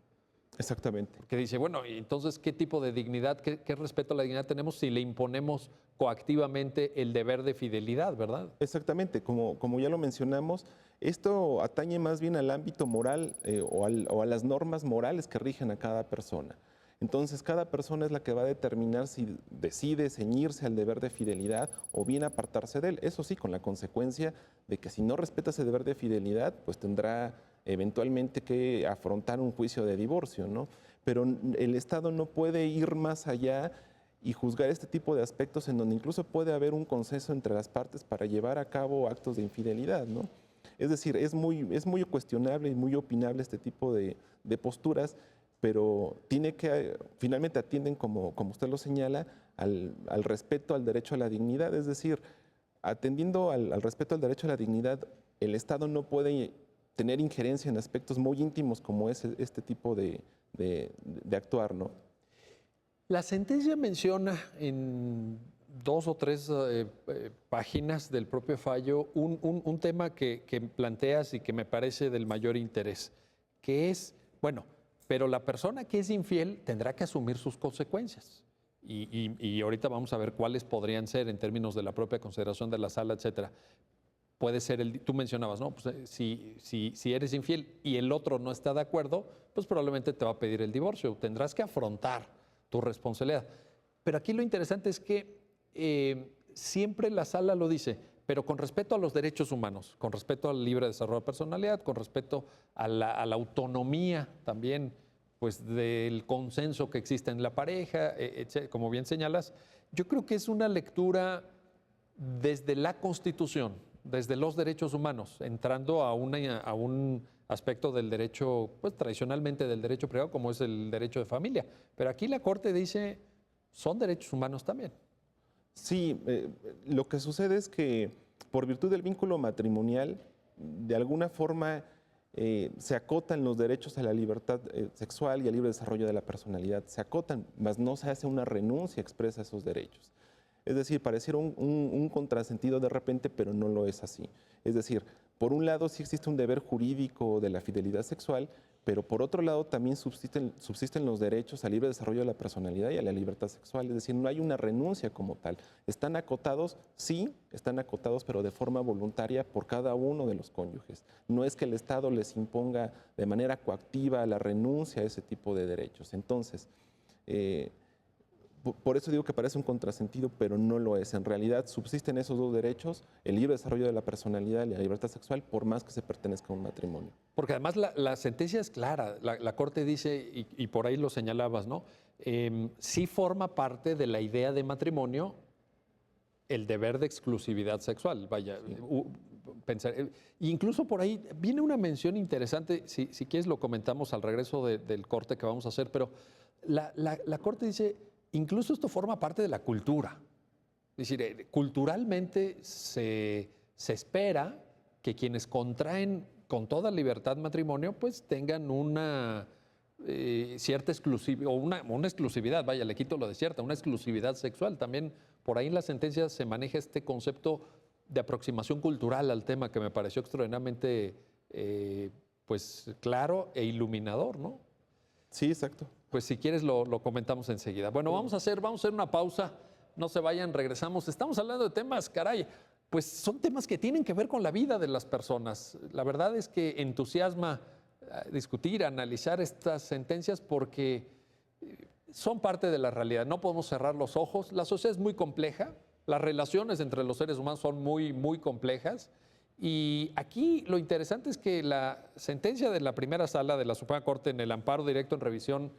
Exactamente. Que dice, bueno, entonces, ¿qué tipo de dignidad, qué respeto a la dignidad tenemos si le imponemos coactivamente el deber de fidelidad, verdad? Exactamente, como ya lo mencionamos, esto atañe más bien al ámbito moral o a las normas morales que rigen a cada persona. Entonces, cada persona es la que va a determinar si decide ceñirse al deber de fidelidad o bien apartarse de él. Eso sí, con la consecuencia de que si no respeta ese deber de fidelidad, pues tendrá eventualmente que afrontar un juicio de divorcio, ¿no? Pero el Estado no puede ir más allá y juzgar este tipo de aspectos en donde incluso puede haber un consenso entre las partes para llevar a cabo actos de infidelidad, ¿no? Es decir, es muy cuestionable y muy opinable este tipo de posturas, pero finalmente atienden, como usted lo señala, al respeto al derecho a la dignidad, es decir, atendiendo al respeto al derecho a la dignidad, el Estado no puede tener injerencia en aspectos muy íntimos como es este tipo de actuar, ¿no? La sentencia menciona en 2 o 3 páginas del propio fallo un tema que planteas y que me parece del mayor interés, que es, bueno, pero la persona que es infiel tendrá que asumir sus consecuencias. Y ahorita vamos a ver cuáles podrían ser en términos de la propia consideración de la sala, etcétera. Puede ser, tú mencionabas, ¿no? Pues, si eres infiel y el otro no está de acuerdo, pues probablemente te va a pedir el divorcio. Tendrás que afrontar tu responsabilidad. Pero aquí lo interesante es que siempre la sala lo dice, pero con respeto a los derechos humanos, con respeto al libre desarrollo de personalidad, con respeto a la autonomía también, pues del consenso que existe en la pareja, como bien señalas. Yo creo que es una lectura desde la Constitución, desde los derechos humanos, entrando a un aspecto del derecho, pues tradicionalmente del derecho privado, como es el derecho de familia. Pero aquí la Corte dice, son derechos humanos también. Sí, lo que sucede es que por virtud del vínculo matrimonial, de alguna forma se acotan los derechos a la libertad sexual y al libre desarrollo de la personalidad. Se acotan, mas no se hace una renuncia expresa a esos derechos. Es decir, pareciera un contrasentido de repente, pero no lo es así. Es decir, por un lado sí existe un deber jurídico de la fidelidad sexual, pero por otro lado también subsisten los derechos al libre desarrollo de la personalidad y a la libertad sexual. Es decir, no hay una renuncia como tal. Están acotados, sí, están acotados, pero de forma voluntaria por cada uno de los cónyuges. No es que el Estado les imponga de manera coactiva la renuncia a ese tipo de derechos. Entonces, por eso digo que parece un contrasentido, pero no lo es. En realidad subsisten esos dos derechos, el libre desarrollo de la personalidad y la libertad sexual, por más que se pertenezca a un matrimonio. Porque además la sentencia es clara, la Corte dice, y por ahí lo señalabas, ¿no? Sí forma parte de la idea de matrimonio el deber de exclusividad sexual, vaya, pensar. Incluso por ahí viene una mención interesante, si quieres lo comentamos al regreso del corte que vamos a hacer, pero la Corte dice, incluso esto forma parte de la cultura. Es decir, culturalmente se espera que quienes contraen con toda libertad matrimonio, pues tengan una cierta exclusividad, o una exclusividad, vaya, le quito lo de cierta, una exclusividad sexual. También por ahí en la sentencia se maneja este concepto de aproximación cultural al tema que me pareció extraordinariamente pues claro e iluminador, ¿no? Sí, exacto. Pues si quieres lo comentamos enseguida. Bueno, vamos a hacer una pausa. No se vayan, regresamos. Estamos hablando de temas, caray, pues son temas que tienen que ver con la vida de las personas. La verdad es que entusiasma discutir, analizar estas sentencias porque son parte de la realidad. No podemos cerrar los ojos. La sociedad es muy compleja. Las relaciones entre los seres humanos son muy, muy complejas. Y aquí lo interesante es que la sentencia de la primera sala de la Suprema Corte en el amparo directo en revisión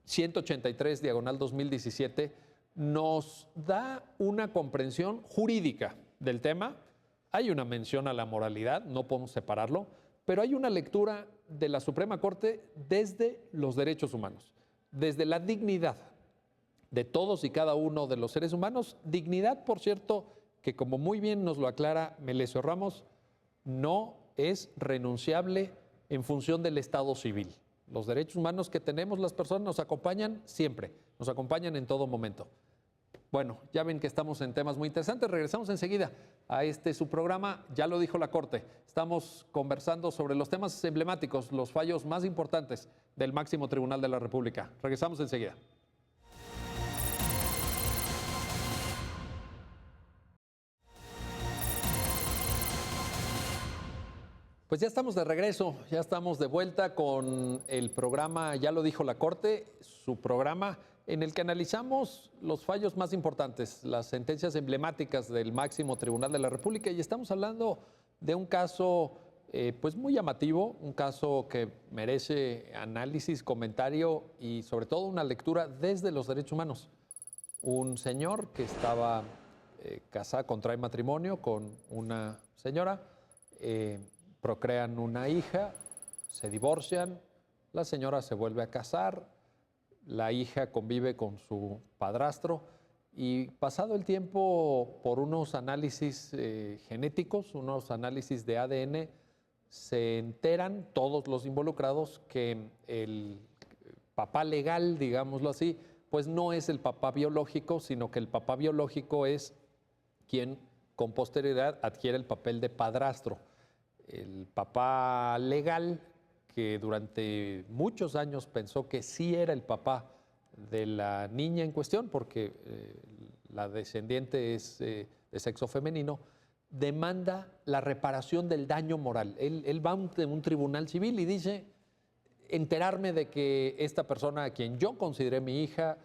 183/2017 nos da una comprensión jurídica del tema. Hay una mención a la moralidad, no podemos separarlo, pero hay una lectura de la Suprema Corte desde los derechos humanos, desde la dignidad de todos y cada uno de los seres humanos. Dignidad, por cierto, que como muy bien nos lo aclara Melesio Ramos, no es renunciable en función del estado civil. Los derechos humanos que tenemos las personas nos acompañan siempre, nos acompañan en todo momento. Bueno, ya ven que estamos en temas muy interesantes. Regresamos enseguida a su programa. Ya lo dijo la Corte. Estamos conversando sobre los temas emblemáticos, los fallos más importantes del máximo tribunal de la República. Regresamos enseguida. Pues ya estamos de regreso, ya estamos de vuelta con el programa Ya lo dijo la Corte, su programa en el que analizamos los fallos más importantes, las sentencias emblemáticas del máximo tribunal de la República, y estamos hablando de un caso pues muy llamativo, un caso que merece análisis, comentario y sobre todo una lectura desde los derechos humanos. Un señor que estaba casado, contrae matrimonio con una señora, procrean una hija, se divorcian, la señora se vuelve a casar, la hija convive con su padrastro Y pasado el tiempo, por unos análisis genéticos, unos análisis de ADN, se enteran todos los involucrados que el papá legal, digámoslo así, pues no es el papá biológico, sino que el papá biológico es quien con posterioridad adquiere el papel de padrastro. El papá legal, que durante muchos años pensó que sí era el papá de la niña en cuestión, porque la descendiente es de sexo femenino, demanda la reparación del daño moral. Él va ante un tribunal civil y dice, enterarme de que esta persona a quien yo consideré mi hija,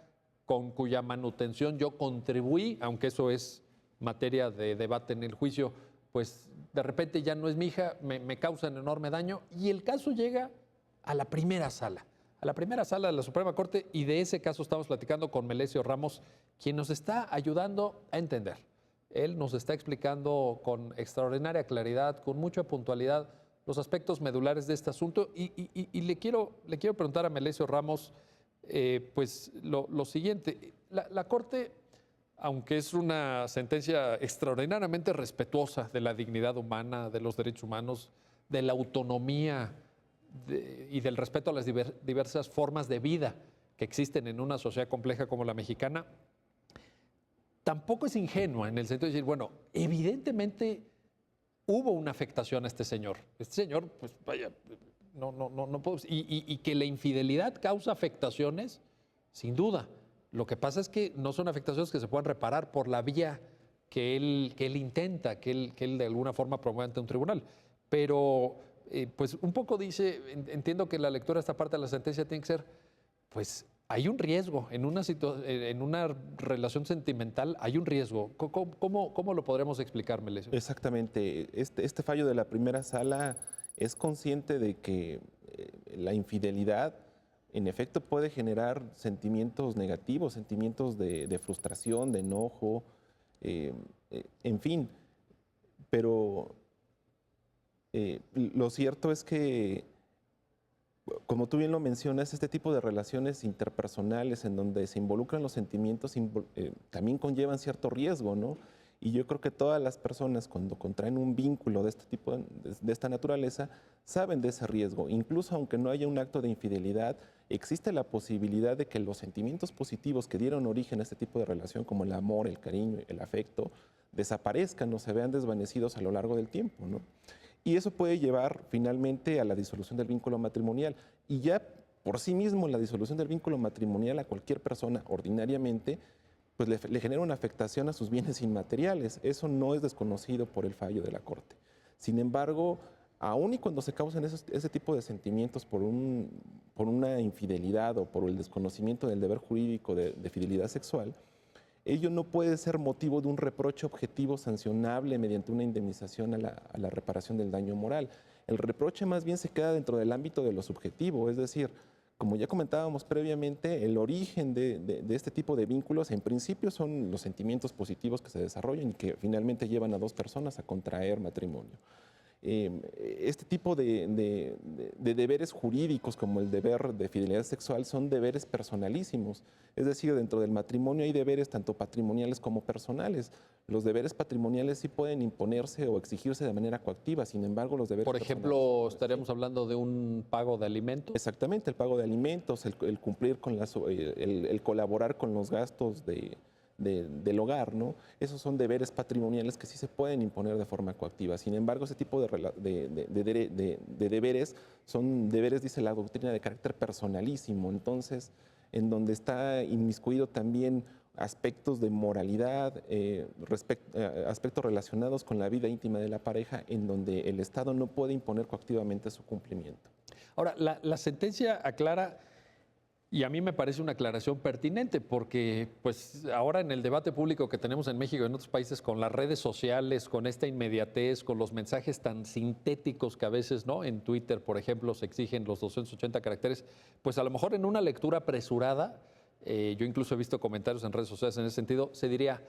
con cuya manutención yo contribuí, aunque eso es materia de debate en el juicio, pues de repente ya no es mi hija, me causan enorme daño, y el caso llega a la primera sala de la Suprema Corte, y de ese caso estamos platicando con Melesio Ramos, quien nos está ayudando a entender. Él nos está explicando con extraordinaria claridad, con mucha puntualidad, los aspectos medulares de este asunto, y le quiero preguntar a Melesio Ramos, pues lo siguiente. La Corte, aunque es una sentencia extraordinariamente respetuosa de la dignidad humana, de los derechos humanos, de la autonomía y del respeto a las diversas formas de vida que existen en una sociedad compleja como la mexicana, tampoco es ingenua en el sentido de decir, bueno, evidentemente hubo una afectación a este señor. Este señor, pues vaya, no puedo. Y que la infidelidad causa afectaciones, sin duda. Lo que pasa es que no son afectaciones que se puedan reparar por la vía que él intenta, que él de alguna forma promueve ante un tribunal. Pero, pues un poco dice, entiendo que la lectura de esta parte de la sentencia tiene que ser, pues hay un riesgo, en una relación sentimental hay un riesgo. ¿Cómo lo podremos explicar, Melesio? Exactamente. Este fallo de la primera sala es consciente de que la infidelidad en efecto puede generar sentimientos negativos, sentimientos de frustración, de enojo, en fin. Pero lo cierto es que, como tú bien lo mencionas, este tipo de relaciones interpersonales en donde se involucran los sentimientos también conllevan cierto riesgo, ¿no? Y yo creo que todas las personas cuando contraen un vínculo de este tipo, de esta naturaleza, saben de ese riesgo. Incluso aunque no haya un acto de infidelidad, existe la posibilidad de que los sentimientos positivos que dieron origen a este tipo de relación, como el amor, el cariño, el afecto, desaparezcan o se vean desvanecidos a lo largo del tiempo, ¿no? Y eso puede llevar finalmente a la disolución del vínculo matrimonial. Y ya por sí mismo la disolución del vínculo matrimonial a cualquier persona ordinariamente pues le genera una afectación a sus bienes inmateriales. Eso no es desconocido por el fallo de la Corte. Sin embargo, aun y cuando se causan ese tipo de sentimientos por una infidelidad o por el desconocimiento del deber jurídico de fidelidad sexual, ello no puede ser motivo de un reproche objetivo sancionable mediante una indemnización a la reparación del daño moral. El reproche más bien se queda dentro del ámbito de lo subjetivo, es decir, como ya comentábamos previamente, el origen de este tipo de vínculos en principio son los sentimientos positivos que se desarrollan y que finalmente llevan a dos personas a contraer matrimonio. Este tipo de deberes jurídicos como el deber de fidelidad sexual son deberes personalísimos. Es decir, dentro del matrimonio hay deberes tanto patrimoniales como personales. Los deberes patrimoniales sí pueden imponerse o exigirse de manera coactiva, sin embargo los deberes Por ejemplo, estaríamos hablando de un pago de alimentos. Exactamente, el pago de alimentos, el cumplir con el colaborar con los gastos del hogar, ¿no? Esos son deberes patrimoniales que sí se pueden imponer de forma coactiva. Sin embargo, ese tipo de deberes son deberes, dice la doctrina, de carácter personalísimo. Entonces, en donde está inmiscuido también aspectos de moralidad, aspectos relacionados con la vida íntima de la pareja, en donde el Estado no puede imponer coactivamente su cumplimiento. Ahora, la sentencia aclara, y a mí me parece una aclaración pertinente, porque pues ahora en el debate público que tenemos en México y en otros países, con las redes sociales, con esta inmediatez, con los mensajes tan sintéticos que a veces, ¿no? En Twitter, por ejemplo, se exigen los 280 caracteres, pues a lo mejor en una lectura apresurada, yo incluso he visto comentarios en redes sociales en ese sentido, se diría,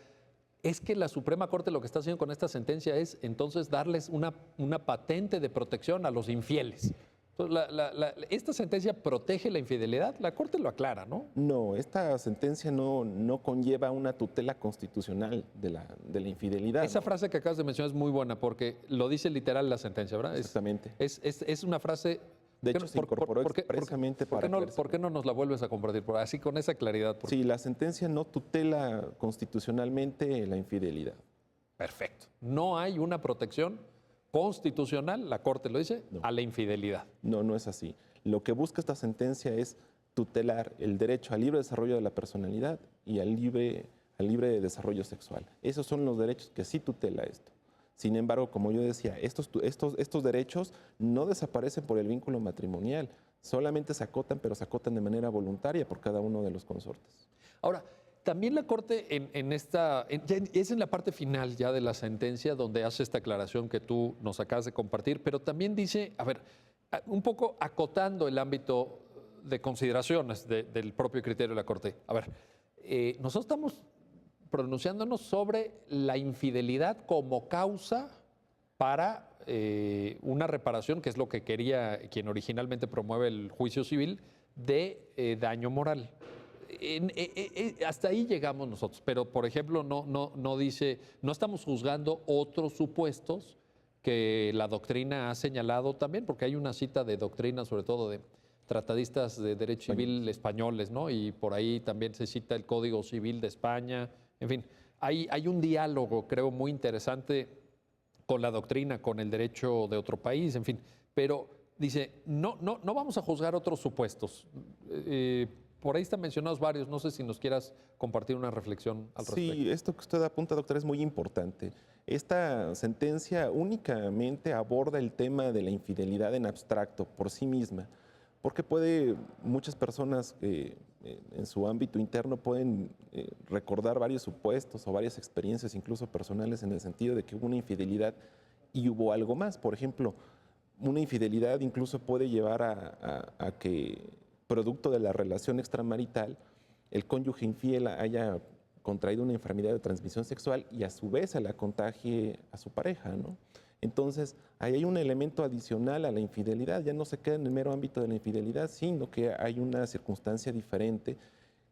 es que la Suprema Corte lo que está haciendo con esta sentencia es entonces darles una patente de protección a los infieles. Entonces, ¿esta sentencia protege la infidelidad? La Corte lo aclara, ¿no? No, esta sentencia no conlleva una tutela constitucional de la infidelidad. Esa ¿no? frase que acabas de mencionar es muy buena porque lo dice literal la sentencia, ¿verdad? Exactamente. Es una frase... De hecho, se incorporó expresamente para... ¿Por qué no nos la vuelves a compartir? Así con esa claridad. Sí, la sentencia no tutela constitucionalmente la infidelidad. Perfecto. No hay una protección constitucional, la Corte lo dice, No. a la infidelidad. No es así. Lo que busca esta sentencia es tutelar el derecho al libre desarrollo de la personalidad y al libre desarrollo sexual. Esos son los derechos que sí tutela esto. Sin embargo, como yo decía, estos derechos no desaparecen por el vínculo matrimonial, solamente se acotan, pero se acotan de manera voluntaria por cada uno de los consortes. Ahora, también la Corte es en la parte final ya de la sentencia donde hace esta aclaración que tú nos acabas de compartir, pero también dice, a ver, un poco acotando el ámbito de consideraciones del propio criterio de la Corte. A ver, nosotros estamos pronunciándonos sobre la infidelidad como causa para una reparación, que es lo que quería quien originalmente promueve el juicio civil, de daño moral. Hasta ahí llegamos nosotros, pero por ejemplo no dice, no estamos juzgando otros supuestos que la doctrina ha señalado también, porque hay una cita de doctrina, sobre todo de tratadistas de derecho civil españoles, ¿no? Y por ahí también se cita el Código Civil de España, en fin, hay un diálogo, creo, muy interesante con la doctrina, con el derecho de otro país, en fin, pero dice, no vamos a juzgar otros supuestos. Por ahí están mencionados varios, no sé si nos quieras compartir una reflexión al respecto. Sí, esto que usted apunta, doctor, es muy importante. Esta sentencia únicamente aborda el tema de la infidelidad en abstracto por sí misma, porque muchas personas en su ámbito interno pueden recordar varios supuestos o varias experiencias, incluso personales, en el sentido de que hubo una infidelidad y hubo algo más. Por ejemplo, una infidelidad incluso puede llevar a que, producto de la relación extramarital, el cónyuge infiel haya contraído una enfermedad de transmisión sexual y a su vez se la contagie a su pareja, ¿no? Entonces, ahí hay un elemento adicional a la infidelidad, ya no se queda en el mero ámbito de la infidelidad, sino que hay una circunstancia diferente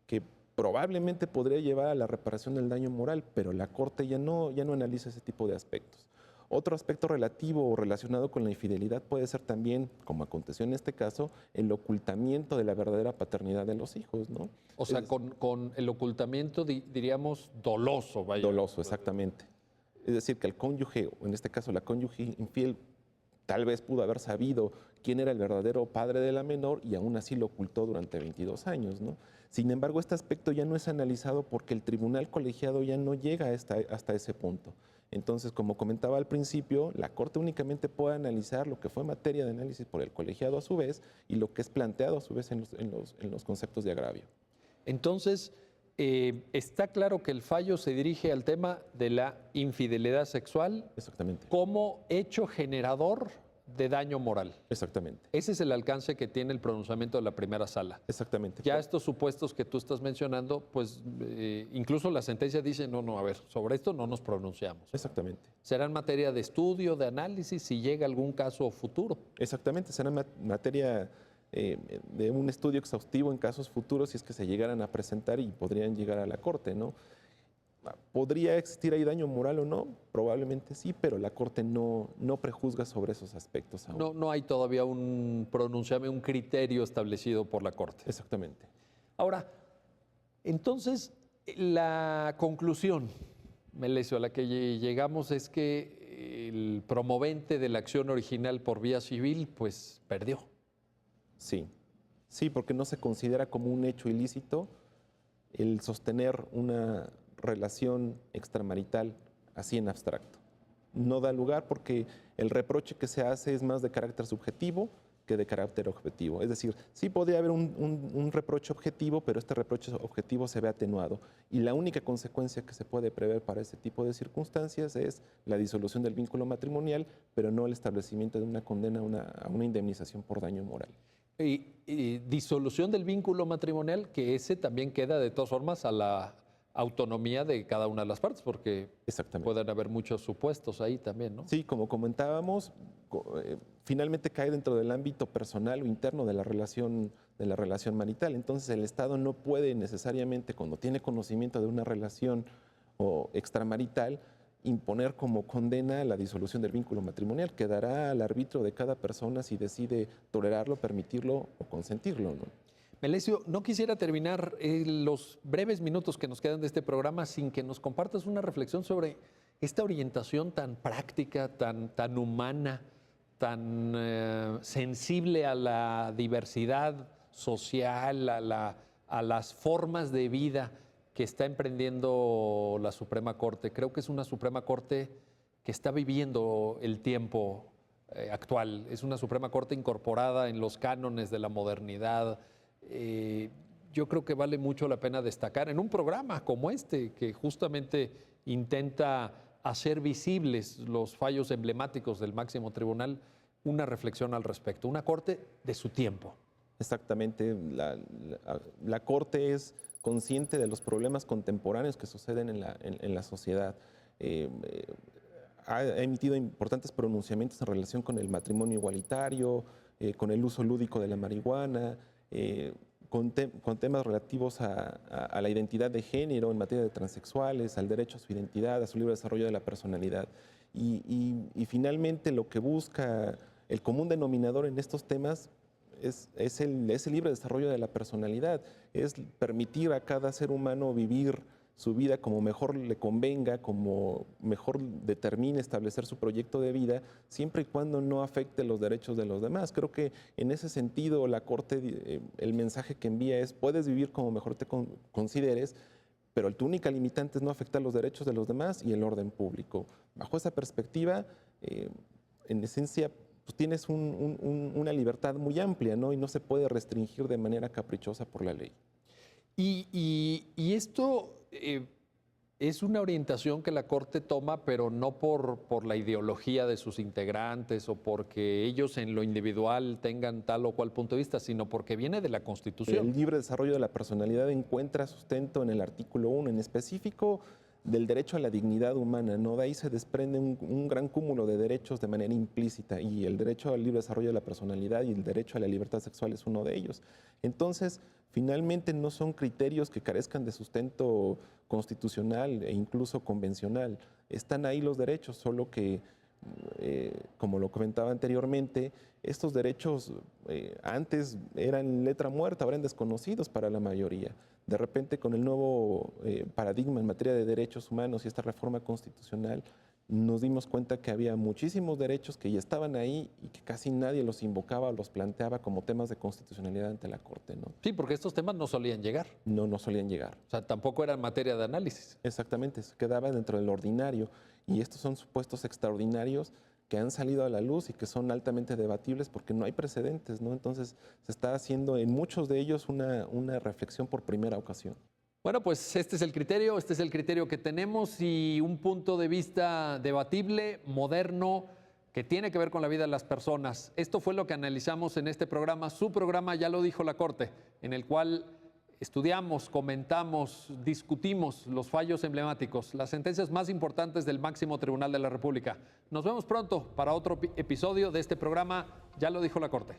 que probablemente podría llevar a la reparación del daño moral, pero la Corte ya no analiza ese tipo de aspectos. Otro aspecto relativo o relacionado con la infidelidad puede ser también, como aconteció en este caso, el ocultamiento de la verdadera paternidad de los hijos, ¿no? O sea, con el ocultamiento, diríamos, doloso, vaya. Doloso, exactamente. Es decir, que el cónyuge, o en este caso la cónyuge infiel, tal vez pudo haber sabido quién era el verdadero padre de la menor y aún así lo ocultó durante 22 años, ¿no? Sin embargo, este aspecto ya no es analizado porque el tribunal colegiado ya no llega hasta ese punto. Entonces, como comentaba al principio, la Corte únicamente puede analizar lo que fue materia de análisis por el colegiado a su vez y lo que es planteado a su vez en los conceptos de agravio. Entonces, está claro que el fallo se dirige al tema de la infidelidad sexual. Exactamente. Como hecho generador de daño moral. Exactamente. Ese es el alcance que tiene el pronunciamiento de la primera sala. Exactamente. Ya estos supuestos que tú estás mencionando, pues incluso la sentencia dice, no, a ver, sobre esto no nos pronunciamos. Exactamente. Será en materia de estudio, de análisis, si llega algún caso futuro. Exactamente, será materia de un estudio exhaustivo en casos futuros si es que se llegaran a presentar y podrían llegar a la Corte, ¿no? ¿Podría existir ahí daño moral o no? Probablemente sí, pero la Corte no prejuzga sobre esos aspectos aún. No hay todavía un pronunciamiento, un criterio establecido por la Corte. Exactamente. Ahora, entonces, la conclusión, Melesio, a la que llegamos es que el promovente de la acción original por vía civil, pues perdió. Sí, porque no se considera como un hecho ilícito el sostener una relación extramarital así en abstracto. No da lugar porque el reproche que se hace es más de carácter subjetivo que de carácter objetivo. Es decir, sí podría haber un reproche objetivo, pero este reproche objetivo se ve atenuado. Y la única consecuencia que se puede prever para este tipo de circunstancias es la disolución del vínculo matrimonial, pero no el establecimiento de una condena a una indemnización por daño moral. Y disolución del vínculo matrimonial, que ese también queda de todas formas a la autonomía de cada una de las partes, porque Exactamente. pueden haber muchos supuestos ahí también, ¿no? Sí, como comentábamos, finalmente cae dentro del ámbito personal o interno de la relación marital. Entonces el Estado no puede necesariamente, cuando tiene conocimiento de una relación o extramarital, imponer como condena la disolución del vínculo matrimonial. Quedará al arbitrio de cada persona si decide tolerarlo, permitirlo o consentirlo, ¿no? Melesio, no quisiera terminar los breves minutos que nos quedan de este programa sin que nos compartas una reflexión sobre esta orientación tan práctica, tan humana, tan sensible a la diversidad social, a las formas de vida que está emprendiendo la Suprema Corte. Creo que es una Suprema Corte que está viviendo el tiempo actual. Es una Suprema Corte incorporada en los cánones de la modernidad. Yo creo que vale mucho la pena destacar en un programa como este, que justamente intenta hacer visibles los fallos emblemáticos del máximo tribunal, una reflexión al respecto, una corte de su tiempo. Exactamente, la Corte es consciente de los problemas contemporáneos que suceden en la sociedad. Ha emitido importantes pronunciamientos en relación con el matrimonio igualitario, con el uso lúdico de la marihuana, con temas relativos a la identidad de género en materia de transexuales, al derecho a su identidad, a su libre desarrollo de la personalidad. Y finalmente lo que busca el común denominador en estos temas es el libre desarrollo de la personalidad, es permitir a cada ser humano vivir su vida como mejor le convenga, como mejor determine establecer su proyecto de vida, siempre y cuando no afecte los derechos de los demás. Creo que en ese sentido la Corte, el mensaje que envía es: puedes vivir como mejor te consideres, pero tu única limitante es no afectar los derechos de los demás y el orden público. Bajo esa perspectiva, en esencia, pues tienes una libertad muy amplia, ¿no? Y no se puede restringir de manera caprichosa por la ley. Y esto es una orientación que la Corte toma, pero no por la ideología de sus integrantes o porque ellos en lo individual tengan tal o cual punto de vista, sino porque viene de la Constitución. El libre desarrollo de la personalidad encuentra sustento en el artículo 1, en específico del derecho a la dignidad humana, ¿no? De ahí se desprende un gran cúmulo de derechos de manera implícita, y el derecho al libre desarrollo de la personalidad y el derecho a la libertad sexual es uno de ellos. Entonces, finalmente no son criterios que carezcan de sustento constitucional e incluso convencional. Están ahí los derechos, solo que, como lo comentaba anteriormente, estos derechos antes eran letra muerta, ahora eran desconocidos para la mayoría. De repente, con el nuevo paradigma en materia de derechos humanos y esta reforma constitucional, nos dimos cuenta que había muchísimos derechos que ya estaban ahí y que casi nadie los invocaba o los planteaba como temas de constitucionalidad ante la Corte, ¿no? Sí, porque estos temas no solían llegar. No solían llegar. O sea, tampoco eran materia de análisis. Exactamente, se quedaba dentro del ordinario. Y estos son supuestos extraordinarios que han salido a la luz y que son altamente debatibles porque no hay precedentes, ¿no? Entonces se está haciendo en muchos de ellos una reflexión por primera ocasión. Bueno, pues este es el criterio que tenemos, y un punto de vista debatible, moderno, que tiene que ver con la vida de las personas. Esto fue lo que analizamos en este programa, su programa Ya lo dijo la Corte, en el cual estudiamos, comentamos, discutimos los fallos emblemáticos, las sentencias más importantes del máximo tribunal de la República. Nos vemos pronto para otro episodio de este programa Ya lo dijo la Corte.